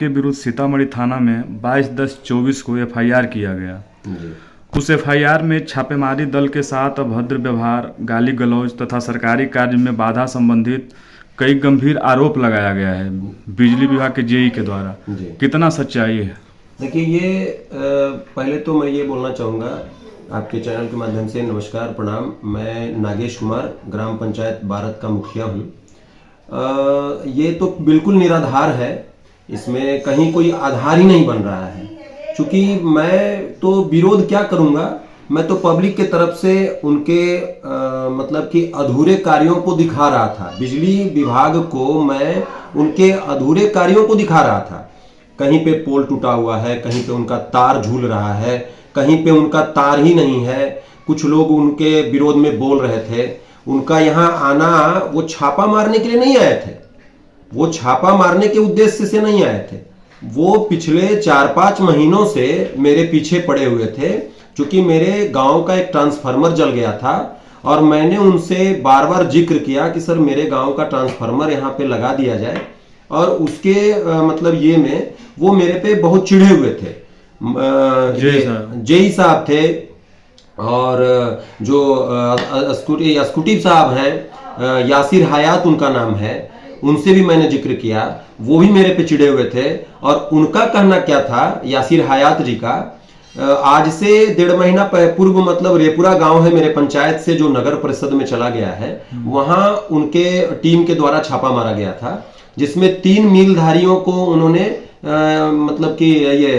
के विरुद्ध सीतामढ़ी थाना में 22/10/24 को एफआईआर किया गया। जी। उस एफआईआर में छापेमारी दल के साथ अभद्र व्यवहार, गाली गलौज तथा सरकारी कार्य में बाधा संबंधित कई गंभीर आरोप लगाया गया है बिजली विभाग के जेई के द्वारा। जी। कितना सच्चाई है? देखिए, ये पहले तो मैं ये बोलना चाहूँगा आपके चैनल के माध्यम से, नमस्कार, प्रणाम। मैं नागेश कुमार, ग्राम पंचायत भारत का मुखिया हूँ। ये तो बिल्कुल निराधार है, इसमें कहीं कोई आधार ही नहीं बन रहा है। क्योंकि मैं तो विरोध क्या करूँगा, मैं तो पब्लिक के तरफ से उनके मतलब कि अधूरे कार्यों को दिखा रहा था। बिजली विभाग को मैं उनके अधूरे कार्यों को दिखा रहा था। कहीं पे पोल टूटा हुआ है, कहीं पे उनका तार झूल रहा है, कहीं पे उनका तार ही नहीं है। कुछ लोग उनके विरोध में बोल रहे थे। उनका यहाँ आना, वो छापा मारने के लिए नहीं आए थे, वो छापा मारने के उद्देश्य से नहीं आए थे। वो पिछले 4-5 महीनों से मेरे पीछे पड़े हुए थे, क्योंकि मेरे गांव का एक ट्रांसफार्मर जल गया था और मैंने उनसे बार बार जिक्र किया कि सर मेरे गांव का ट्रांसफार्मर यहाँ पे लगा दिया जाए। और उसके मतलब ये में वो मेरे पे बहुत चिढ़े हुए थे। जेई साहब थे और जो स्कूटी साहब हैं, यासिर हयात उनका नाम है, उनसे भी मैंने जिक्र किया। वो भी मेरे पे चिढ़े हुए थे। और उनका कहना क्या था, यासिर हयात जी का, आज से 1.5 महीना पूर्व, मतलब रेपुरा गांव है मेरे पंचायत से जो नगर परिषद में चला गया है, वहां उनके टीम के द्वारा छापा मारा गया था, जिसमें 3 मीलधारियों को उन्होंने मतलब कि ये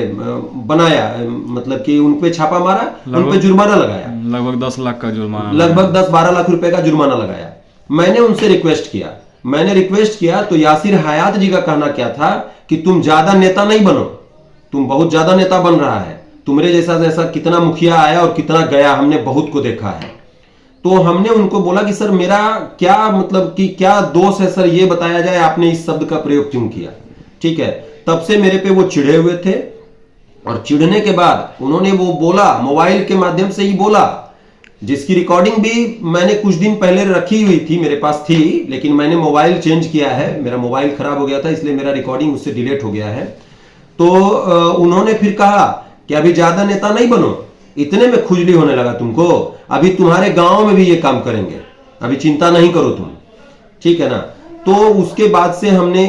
बनाया, मतलब कि उन पे छापा मारा, उन पे जुर्माना लगाया, लगभग 10 लाख का जुर्माना, लगभग 10-12 लाख रुपए का जुर्माना लगाया। मैंने उनसे रिक्वेस्ट किया तो यासिर हयात जी का कहना क्या था कि तुम ज्यादा नेता नहीं बनो, तुम बहुत ज्यादा नेता बन रहा है, तुम्हारे जैसा कितना मुखिया आया और कितना गया, हमने बहुत को देखा है। तो हमने उनको बोला कि सर मेरा क्या मतलब कि क्या दोष है सर, ये बताया जाए, आपने इस शब्द का प्रयोग क्यों किया। ठीक है, तब से मेरे पे वो चिढ़े हुए थे। और चिढ़ने के बाद उन्होंने वो बोला, मोबाइल के माध्यम से ही बोला, जिसकी रिकॉर्डिंग भी मैंने कुछ दिन पहले रखी हुई थी, मेरे पास थी, लेकिन मैंने मोबाइल चेंज किया है, मेरा मोबाइल खराब हो गया था, इसलिए मेरा रिकॉर्डिंग उससे डिलीट हो गया है। तो उन्होंने फिर कहा कि अभी ज्यादा नेता नहीं बनो, इतने में खुजली होने लगा तुमको, अभी तुम्हारे गांव में भी ये काम करेंगे, अभी चिंता नहीं करो तुम, ठीक है ना। तो उसके बाद से हमने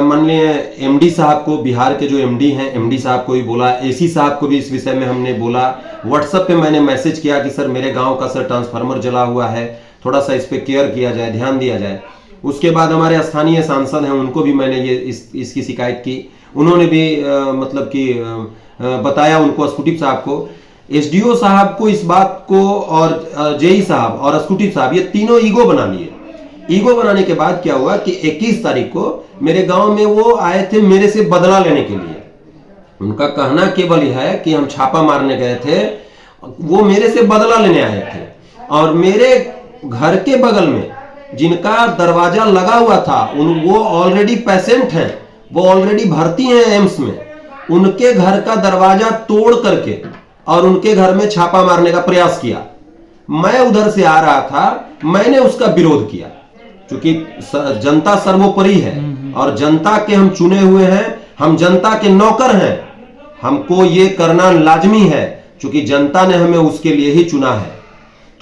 माननीय एमडी साहब को, बिहार के जो एमडी हैं, एमडी साहब को भी बोला, एसी साहब को भी इस विषय में हमने बोला। व्हाट्सएप पे मैंने मैसेज किया कि सर मेरे गांव का सर ट्रांसफार्मर जला हुआ है, थोड़ा सा इस पे केयर किया जाए, ध्यान दिया जाए। उसके बाद हमारे स्थानीय सांसद हैं, उनको भी मैंने ये इसकी शिकायत की, उन्होंने भी मतलब कि बताया उनको, स्कूटी साहब को, एसडीओ साहब को इस बात को, और जेई साहब और स्कूटी साहब, ये तीनों ईगो बना लिए। ईगो बनाने के बाद क्या हुआ कि 21 तारीख को मेरे गांव में वो आए थे मेरे से बदला लेने के लिए। उनका कहना केवल यह है कि हम छापा मारने गए थे, वो मेरे से बदला लेने आए थे। और मेरे घर के बगल में जिनका दरवाजा लगा हुआ था, वो ऑलरेडी पेशेंट हैं, वो ऑलरेडी भर्ती हैं एम्स में, उनके घर का दरवाजा तोड़ करके और उनके घर में छापा मारने का प्रयास किया। मैं उधर से आ रहा था, मैंने उसका विरोध किया, क्योंकि जनता सर्वोपरि है और जनता के हम चुने हुए हैं, हम जनता के नौकर हैं, हमको ये करना लाजमी है, क्योंकि जनता ने हमें उसके लिए ही चुना है।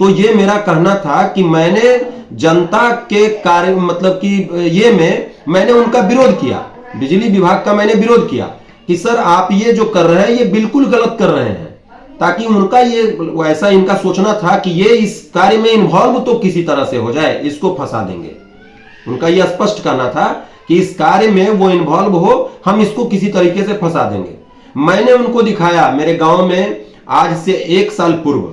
तो ये मेरा कहना था कि मैंने जनता के कार्य, मतलब कि ये मैंने उनका विरोध किया, बिजली विभाग का मैंने विरोध किया कि सर आप ये जो कर रहे हैं ये बिल्कुल गलत कर रहे हैं, ताकि उनका ये ऐसा इनका सोचना था कि ये इस कार्य में इन्वॉल्व तो किसी तरह से हो जाए, इसको फंसा देंगे। उनका ये स्पष्ट करना था कि इस कार्य में वो इन्वॉल्व हो, हम इसको किसी तरीके से फंसा देंगे। मैंने उनको दिखाया, मेरे गांव में आज से 1 साल पूर्व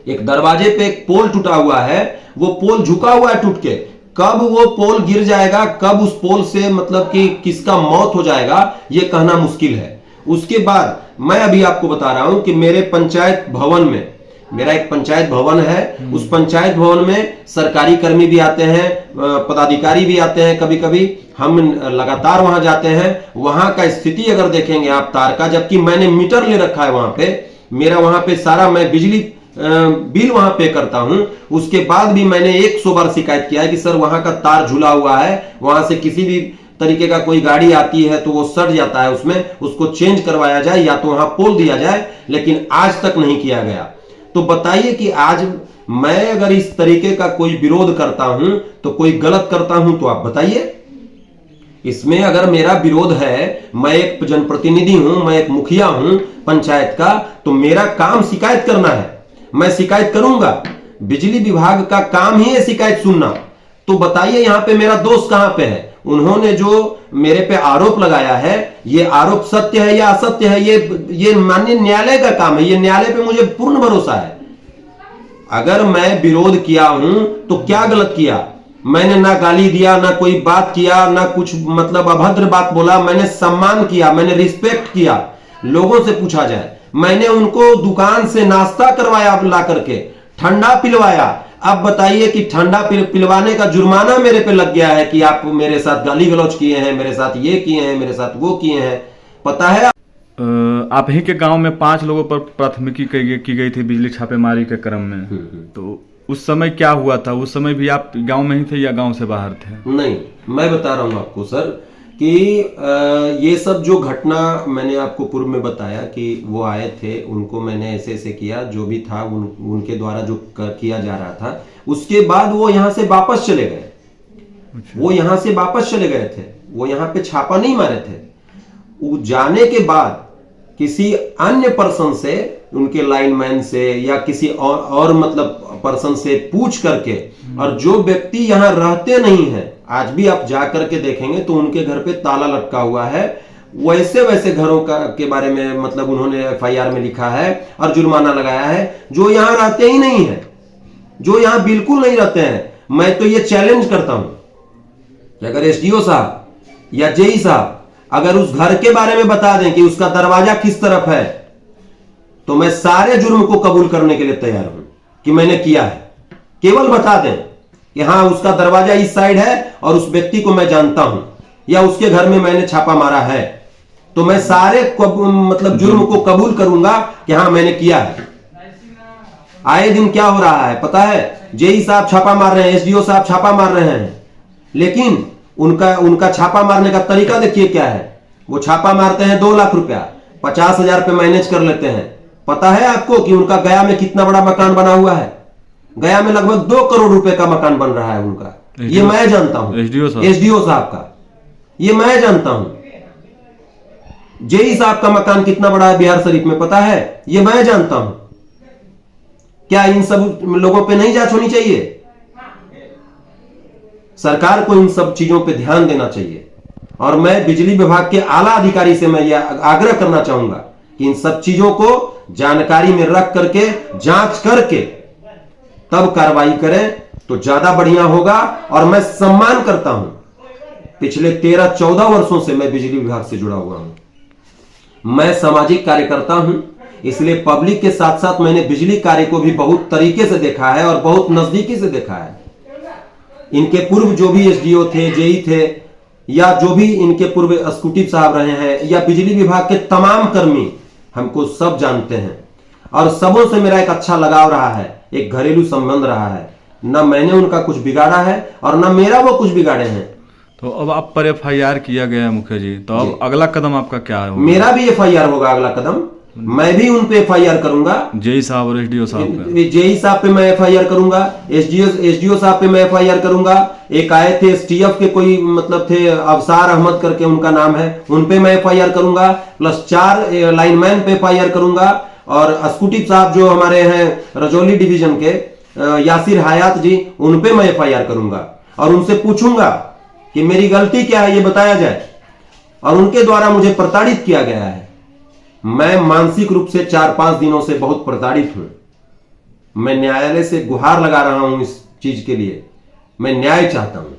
एक दरवाजे पे एक पोल टूटा हुआ है, वो पोल झुका हुआ है टूट के, कब वो पोल गिर जाएगा, कब उस पोल से मतलब कि किसका मौत हो जाएगा, ये कहना मुश्किल है। उसके बाद मैं अभी आपको बता रहा हूं कि मेरे पंचायत भवन में, मेरा एक पंचायत भवन है, उस पंचायत भवन में सरकारी कर्मी भी आते हैं, पदाधिकारी भी आते हैं, कभी कभी हम लगातार वहां जाते हैं। वहां का स्थिति अगर देखेंगे आप तार का, जबकि मैंने मीटर ले रखा है वहां पे, मेरा वहां पे सारा, मैं बिजली बिल वहां पे करता हूं, उसके बाद भी मैंने 100 बार शिकायत किया है कि सर वहां का तार झूला हुआ है, वहां से किसी भी तरीके का कोई गाड़ी आती है तो वो सट जाता है, उसमें उसको चेंज करवाया जाए या तो वहां पोल दिया जाए, लेकिन आज तक नहीं किया गया। तो बताइए कि आज मैं अगर इस तरीके का कोई विरोध करता हूं तो कोई गलत करता हूं तो आप बताइए। इसमें अगर मेरा विरोध है, मैं एक जनप्रतिनिधि हूं, मैं एक मुखिया हूं पंचायत का, तो मेरा काम शिकायत करना है, मैं शिकायत करूंगा। बिजली विभाग का काम ही है शिकायत सुनना। तो बताइए यहां पे मेरा दोष कहां पे है? उन्होंने जो मेरे पे आरोप लगाया है, ये आरोप सत्य है या असत्य है, ये माननीय न्यायालय का काम है। ये न्यायालय पे मुझे पूर्ण भरोसा है। अगर मैं विरोध किया हूं तो क्या गलत किया? मैंने ना गाली दिया, ना कोई बात किया, ना कुछ मतलब अभद्र बात बोला। मैंने सम्मान किया, मैंने रिस्पेक्ट किया। लोगों से पूछा जाए, मैंने उनको दुकान से नाश्ता करवाया, ला करके ठंडा पिलवाया। अब बताइए कि ठंडा पिलवाने का जुर्माना मेरे पे लग गया है कि आप मेरे साथ गाली गलौज किए हैं, मेरे साथ ये किए हैं, मेरे साथ वो किए हैं। पता है आप ही के गांव में 5 लोगों पर प्राथमिकी की गई थी बिजली छापेमारी के क्रम में। तो उस समय क्या हुआ था? उस समय भी आप गांव में ही थे या गांव से बाहर थे? नहीं, मैं बता रहा हूं आपको सर कि ये सब जो घटना मैंने आपको पूर्व में बताया कि वो आए थे, उनको मैंने ऐसे ऐसे किया, जो भी था उनके द्वारा जो किया जा रहा था। उसके बाद वो यहां से वापस चले गए। वो यहां से वापस चले गए थे, वो यहां पे छापा नहीं मारे थे। वो जाने के बाद किसी अन्य पर्सन से, उनके लाइनमैन से या किसी और मतलब पर्सन से पूछ करके, और जो व्यक्ति यहां रहते नहीं है, आज भी आप जा करके देखेंगे तो उनके घर पे ताला लटका हुआ है। वैसे वैसे घरों के बारे में मतलब उन्होंने एफआईआर में लिखा है और जुर्माना लगाया है, जो यहां रहते ही नहीं है, जो यहां बिल्कुल नहीं रहते हैं। मैं तो ये चैलेंज करता हूं कि अगर एसडीओ साहब या जेई साहब अगर उस घर के बारे में बता दें कि उसका दरवाजा किस तरफ है, तो मैं सारे जुर्म को कबूल करने के लिए तैयार हूं कि मैंने किया है। केवल बता दें कि हाँ उसका दरवाजा इस साइड है और उस व्यक्ति को मैं जानता हूं, या उसके घर में मैंने छापा मारा है, तो मैं सारे मतलब जुर्म को कबूल करूंगा कि हाँ मैंने किया है। आए दिन क्या हो रहा है पता है? जेई साहब छापा मार रहे हैं, एसडीओ साहब छापा मार रहे हैं, लेकिन उनका छापा मारने का तरीका देखिए क्या है। वो छापा मारते हैं 2 लाख रुपया, 50,000 पे मैनेज कर लेते हैं। पता है आपको कि उनका गया में कितना बड़ा मकान बना हुआ है? गया में लगभग 2 करोड़ रुपए का मकान बन रहा है उनका। ये मैं जानता हूं, एसडीओ साहब का, ये मैं जानता हूं। जेई साहब का मकान कितना बड़ा है बिहार शरीफ में पता है? ये मैं जानता हूं। क्या इन सब लोगों पे नहीं जांच होनी चाहिए? सरकार को इन सब चीजों पे ध्यान देना चाहिए। और मैं बिजली विभाग के आला अधिकारी से मैं यह आग्रह करना चाहूंगा कि इन सब चीजों को जानकारी में रख करके, जांच करके तब कार्रवाई करें तो ज्यादा बढ़िया होगा। और मैं सम्मान करता हूं, पिछले 13-14 वर्षों से मैं बिजली विभाग से जुड़ा हुआ हूं। मैं सामाजिक कार्यकर्ता हूं, इसलिए पब्लिक के साथ साथ मैंने बिजली कार्य को भी बहुत तरीके से देखा है और बहुत नजदीकी से देखा है। इनके पूर्व जो भी एसडीओ थे, जेई थे, या जो भी इनके पूर्व एग्जीक्यूटिव साहब रहे हैं, या बिजली विभाग के तमाम कर्मी, हमको सब जानते हैं और सबों से मेरा एक अच्छा लगाव रहा है, एक घरेलू संबंध रहा है। ना मैंने उनका कुछ बिगाड़ा है और ना मेरा वो कुछ बिगाड़े हैं। तो अब आप पर एफआईआर किया गया है मुखिया जी, तो अब अगला कदम आपका क्या है? मेरा भी एफआईआर होगा अगला कदम। मैं भी उन पे एफआईआर करूंगा, जेई साहब और एसडीओ साहब पे। जेई साहब पे मैं एफआईआर करूंगा, एसडीओ साहब पे मैं एफआईआर करूंगा। एक आए थे एसटीएफ के कोई मतलब थे, अवसार अहमद करके उनका नाम है, उन पे मैं एफआईआर करूंगा, प्लस 4 लाइनमैन पे एफआईआर करूंगा। और एग्जीक्यूटिव साहब जो हमारे हैं रजौली डिवीजन के, यासिर हयात जी, उन पे मैं एफआईआर करूंगा और उनसे पूछूंगा कि मेरी गलती क्या है, ये बताया जाए। और उनके द्वारा मुझे प्रताड़ित किया गया है। मैं मानसिक रूप से 4-5 दिनों से बहुत प्रताड़ित हूं। मैं न्यायालय से गुहार लगा रहा हूं इस चीज के लिए। मैं न्याय चाहता हूं।